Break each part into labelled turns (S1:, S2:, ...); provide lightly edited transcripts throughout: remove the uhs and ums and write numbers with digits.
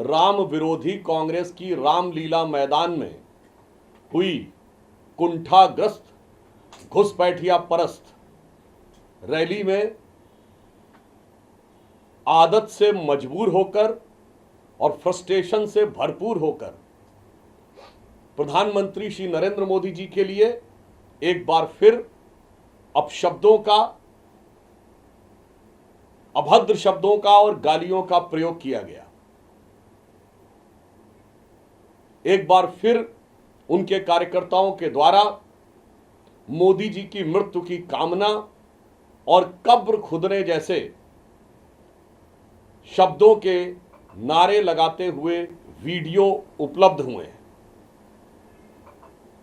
S1: राम विरोधी कांग्रेस की रामलीला मैदान में हुई कुंठाग्रस्त घुसपैठिया परस्त रैली में आदत से मजबूर होकर और फ्रस्ट्रेशन से भरपूर होकर प्रधानमंत्री श्री नरेंद्र मोदी जी के लिए एक बार फिर अपशब्दों का, अभद्र शब्दों का और गालियों का प्रयोग किया गया। एक बार फिर उनके कार्यकर्ताओं के द्वारा मोदी जी की मृत्यु की कामना और कब्र खुदने जैसे शब्दों के नारे लगाते हुए वीडियो उपलब्ध हुए हैं।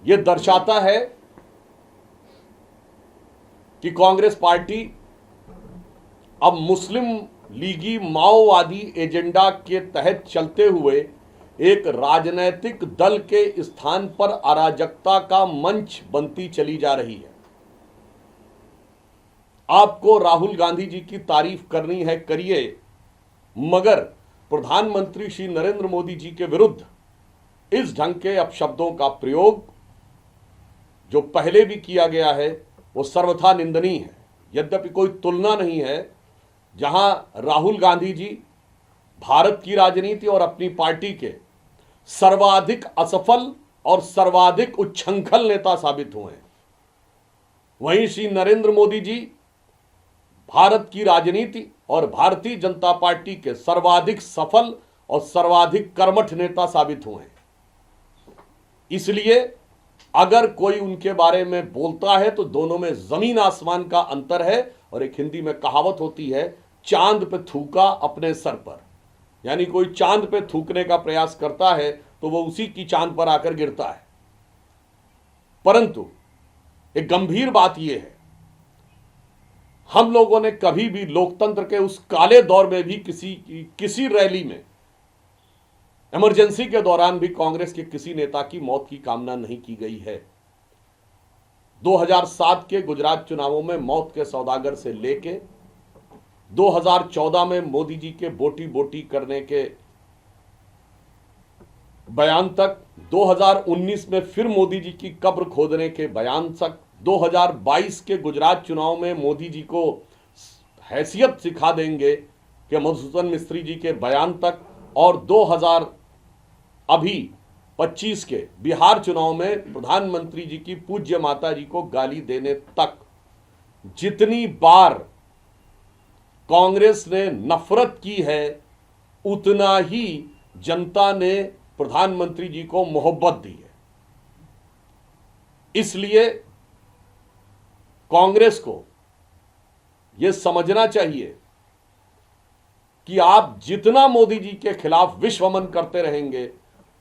S1: यह दर्शाता है कि कांग्रेस पार्टी अब मुस्लिम लीगी माओवादी एजेंडा के तहत चलते हुए एक राजनैतिक दल के स्थान पर अराजकता का मंच बनती चली जा रही है। आपको राहुल गांधी जी की तारीफ करनी है, करिए, मगर प्रधानमंत्री श्री नरेंद्र मोदी जी के विरुद्ध इस ढंग के अपशब्दों का प्रयोग जो पहले भी किया गया है वो सर्वथा निंदनीय है। यद्यपि कोई तुलना नहीं है जहां राहुल गांधी जी भारत की राजनीति और अपनी पार्टी के सर्वाधिक असफल और सर्वाधिक उच्छृंखल नेता साबित हुए हैं, वहीं श्री नरेंद्र मोदी जी भारत की राजनीति और भारतीय जनता पार्टी के सर्वाधिक सफल और सर्वाधिक कर्मठ नेता साबित हुए हैं। इसलिए अगर कोई उनके बारे में बोलता है तो दोनों में जमीन आसमान का अंतर है। और एक हिंदी में कहावत होती है, चांद पे थूका अपने सर पर, यानी कोई चांद पे थूकने का प्रयास करता है तो वो उसी की चांद पर आकर गिरता है। परंतु एक गंभीर बात यह है, हम लोगों ने कभी भी लोकतंत्र के उस काले दौर में भी किसी रैली में, इमरजेंसी के दौरान भी कांग्रेस के किसी नेता की मौत की कामना नहीं की गई है। 2007 के गुजरात चुनावों में मौत के सौदागर से लेके 2014 में मोदी जी के बोटी बोटी करने के बयान तक, 2019 में फिर मोदी जी की कब्र खोदने के बयान तक, 2022 के गुजरात चुनाव में मोदी जी को हैसियत सिखा देंगे कि मधुसूदन मिस्त्री जी के बयान तक, और 2025 के बिहार चुनाव में प्रधानमंत्री जी की पूज्य माता जी को गाली देने तक, जितनी बार कांग्रेस ने नफरत की है उतना ही जनता ने प्रधानमंत्री जी को मोहब्बत दी है। इसलिए कांग्रेस को यह समझना चाहिए कि आप जितना मोदी जी के खिलाफ विश्वमन करते रहेंगे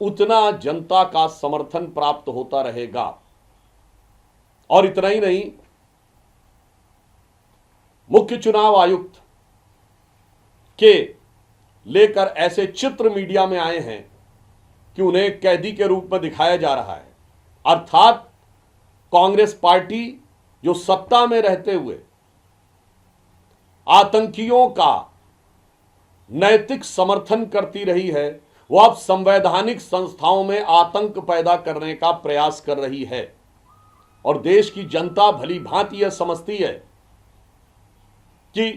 S1: उतना जनता का समर्थन प्राप्त होता रहेगा। और इतना ही नहीं, मुख्य चुनाव आयुक्त के लेकर ऐसे चित्र मीडिया में आए हैं कि उन्हें कैदी के रूप में दिखाया जा रहा है। अर्थात कांग्रेस पार्टी जो सत्ता में रहते हुए आतंकियों का नैतिक समर्थन करती रही है, वो अब संवैधानिक संस्थाओं में आतंक पैदा करने का प्रयास कर रही है। और देश की जनता भली भांति यह समझती है कि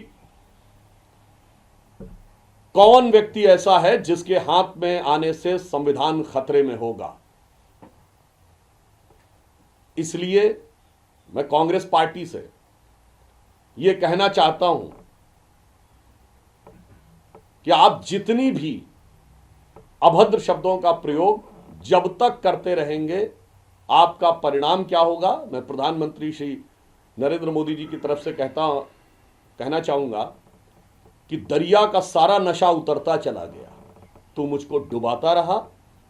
S1: कौन व्यक्ति ऐसा है जिसके हाथ में आने से संविधान खतरे में होगा। इसलिए मैं कांग्रेस पार्टी से यह कहना चाहता हूं कि आप जितनी भी अभद्र शब्दों का प्रयोग जब तक करते रहेंगे, आपका परिणाम क्या होगा, मैं प्रधानमंत्री श्री नरेंद्र मोदी जी की तरफ से कहना चाहूंगा कि दरिया का सारा नशा उतरता चला गया, तू मुझको डुबाता रहा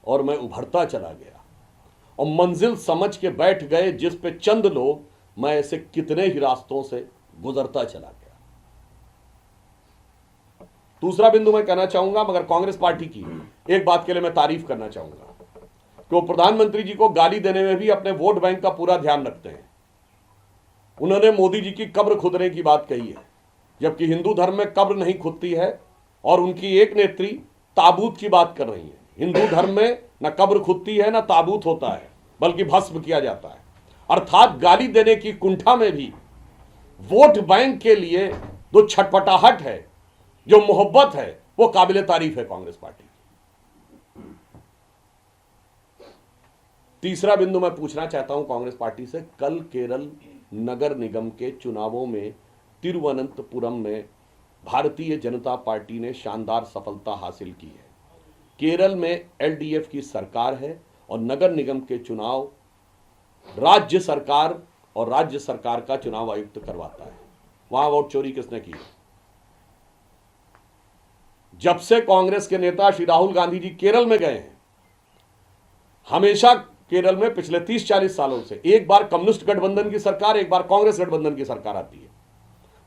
S1: और मैं उभरता चला गया, और मंजिल समझ के बैठ गए जिस पे चंद लोग, मैं ऐसे कितने ही रास्तों से गुजरता चला गया। दूसरा बिंदु मैं कहना चाहूंगा, मगर कांग्रेस पार्टी की एक बात के लिए मैं तारीफ करना चाहूंगा कि वो प्रधानमंत्री जी को गाली देने में भी अपने वोट बैंक का पूरा ध्यान रखते हैं। उन्होंने मोदी जी की कब्र खुदने की बात कही है, जबकि हिंदू धर्म में कब्र नहीं खुदती है। और उनकी एक नेत्री ताबूत की बात कर रही हैं। हिंदू धर्म में न कब्र खुदती है न ताबूत होता है, बल्कि भस्म किया जाता है। अर्थात गाली देने की कुंठा में भी वोट बैंक के लिए जो छटपटाहट है, जो मोहब्बत है, वो काबिले तारीफ है कांग्रेस पार्टी की। तीसरा बिंदु मैं पूछना चाहता हूं कांग्रेस पार्टी से, कल केरल नगर निगम के चुनावों में तिरुवनंतपुरम में भारतीय जनता पार्टी ने शानदार सफलता हासिल की है। केरल में एलडीएफ की सरकार है और नगर निगम के चुनाव राज्य सरकार और राज्य सरकार का चुनाव आयुक्त करवाता है। वहां वोट चोरी किसने की? जब से कांग्रेस के नेता श्री राहुल गांधी जी केरल में गए हैं, हमेशा केरल में पिछले 30-40 सालों से एक बार कम्युनिस्ट गठबंधन की सरकार, एक बार कांग्रेस गठबंधन की सरकार आती है।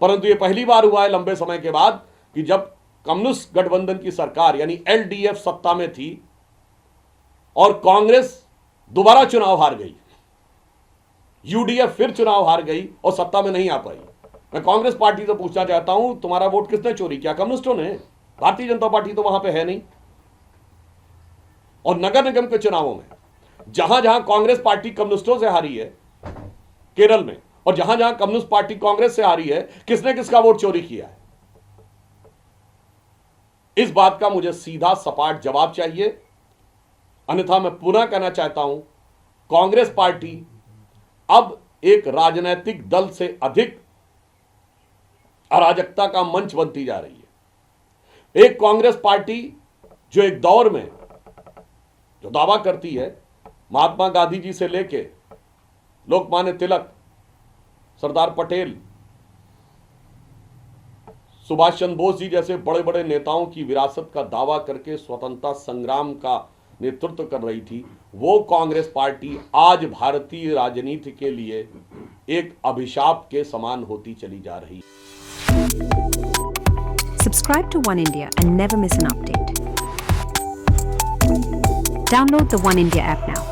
S1: परंतु यह पहली बार हुआ है लंबे समय के बाद कि जब कम्युनिस्ट गठबंधन की सरकार यानी एलडीएफ सत्ता में थी और कांग्रेस दोबारा चुनाव हार गई, यूडीएफ फिर चुनाव हार गई और सत्ता में नहीं आ पाई। मैं कांग्रेस पार्टी से पूछना चाहता हूं, तुम्हारा वोट किसने चोरी किया? कम्युनिस्टों ने। भारतीय जनता पार्टी तो वहां पे है नहीं। और नगर निगम के चुनावों में जहां जहां कांग्रेस पार्टी कम्युनिस्टों से हारी है केरल में, और जहां जहां कम्युनिस्ट पार्टी कांग्रेस से हारी है, किसने किसका वोट चोरी किया है? इस बात का मुझे सीधा सपाट जवाब चाहिए, अन्यथा मैं पुनः कहना चाहता हूं, कांग्रेस पार्टी अब एक राजनीतिक दल से अधिक अराजकता का मंच बनती जा रही है। एक कांग्रेस पार्टी जो एक दौर में जो दावा करती है, महात्मा गांधी जी से लेके लोकमान्य तिलक, सरदार पटेल, सुभाष चंद्र बोस जी जैसे बड़े बड़े नेताओं की विरासत का दावा करके स्वतंत्रता संग्राम का नेतृत्व कर रही थी, वो कांग्रेस पार्टी आज भारतीय राजनीति के लिए एक अभिशाप के समान होती चली जा रही है।
S2: Subscribe to One India and never miss an update. Download the One India app now.